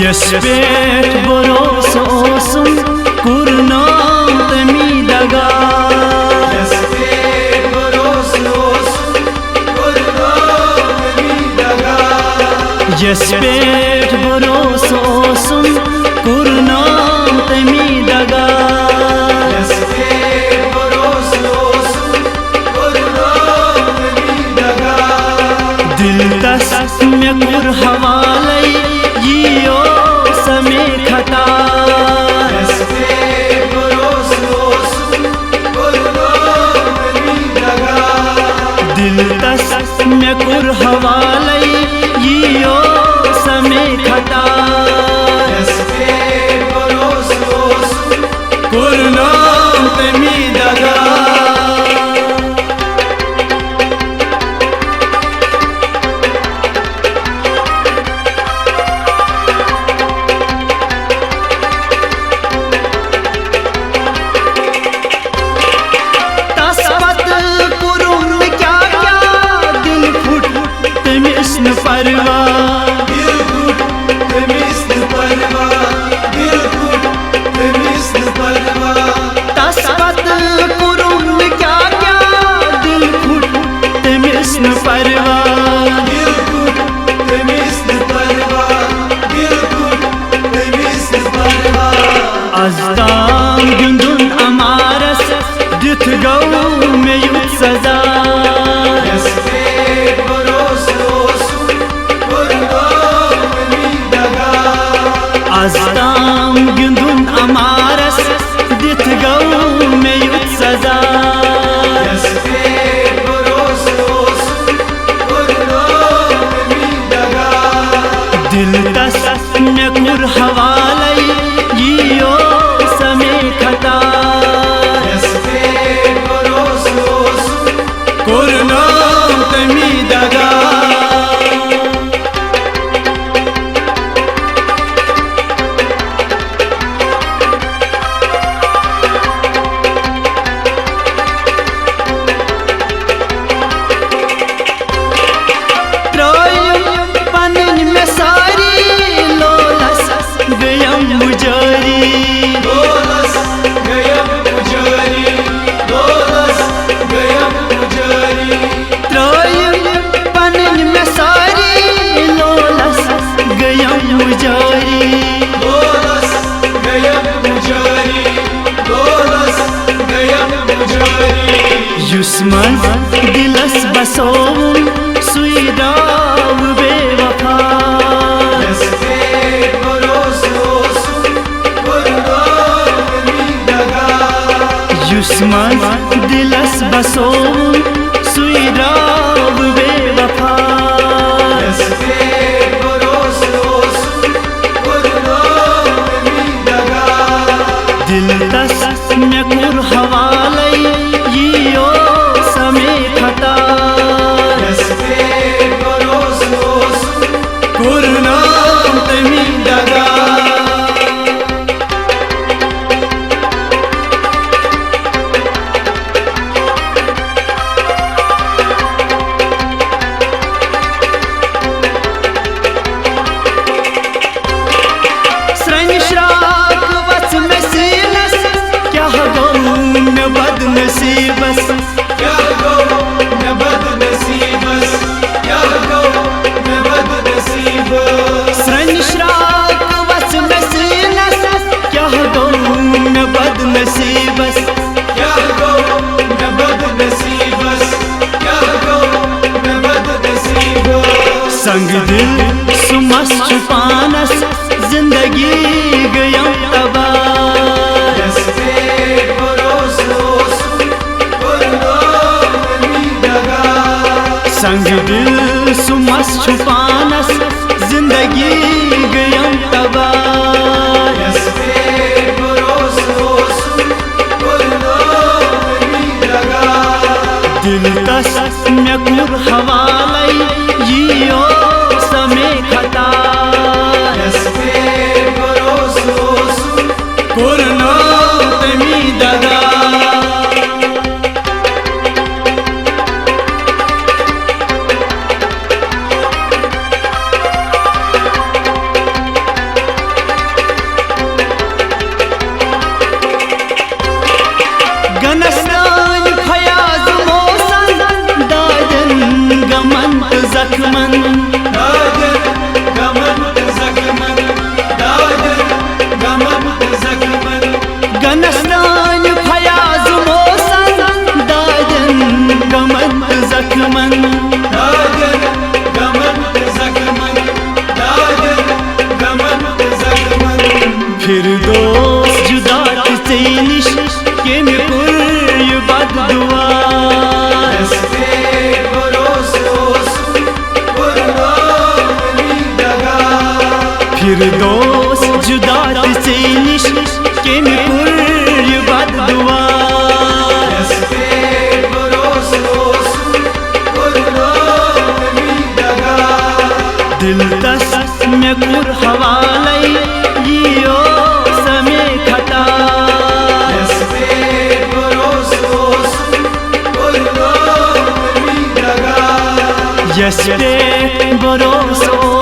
yes पेट भरोसा ओसुम कुर्नाम तमी दगा यस पेट भरोसा ओसुम कुर्नाम तमी दगा यस पेट भरोसा ओसुम कुर्नाम तमी दगा यस पेट भरोसा ओसुम कुर्नाम तमी दगा दिल दस में कुर हवाले यो समय खता यस पेट भरोसा ओसुम कुर्नाम तमी दगा दिल दस में कुर हवाले यो समय खता यस पेट भरोसा ओसुम कुर्नाम तमी दगा परवा दिल फुट तमिस्न परवा दिल फुट तमिस्न परवा तस्बत कुरुम क्या क्या दिल फुट तमिस्न परवा दिल फुट तमिस्न परवा दिल फुट तमिस्न परवा अज़दाम गुंदुन अमारस दिथ गौ में युत सजा अज़दाम गिंदुन अमारस दिथ गौ में युत सजा यस पेट भरोसा ओसुम कुर्नाम तमी दगा दिल दस में कुर हवाले यो समय खता यस पेट भरोसा ओसुम कुर्नाम तमी दगा युस्मन दिलस बसो सुई दाव बेवफा यस पेट भरोसा ओसुम कुर्नाम तमी दगा युस्मन दिलस बसो सुई दाव बेवफा यस पेट भरोसा ओसुम कुर्नाम तमी दगा दिल दस में कुर हवाले यो समय खता यस पेट भरोसा ओसुम कुर्नाम तमी दगा श्राक वस में सीनस क्या गौ न बदनसीबस क्या गौ न बदनसीबस क्या गौ न बदनसीबस श्राक वस में सीनस क्या गौ न बदनसीबस क्या गौ न बदनसीबस क्या गौ न बदनसीबस संग दिल सुमस छुपानस जिंदगी गया तबाह यस पेट भरोसा ओसुम कुर्नाम तमी दगा संग दिल सुमस छुपानस जिंदगी गया तबाह यस पेट भरोसा ओसुम कुर्नाम तमी दगा दिल दस में कुर हवाले यो समय खता यस पेट भरोसा ओसुम कुर्नाम तमी दगा जख्मन दादर गमन जख्मन दादर गमन जख्मन गनस्तान फयाज मोसन दादर गमन जख्मन दादर गमन जख्मन दादर गमन जख्मन फिर दोस्त जुदा किसे निश के में पुर बद दुआ फिर दोस्त जुदा से निश के में पुर बद दुआ दिल दस में पुर हवाले यो समय खता यस पे भरोसा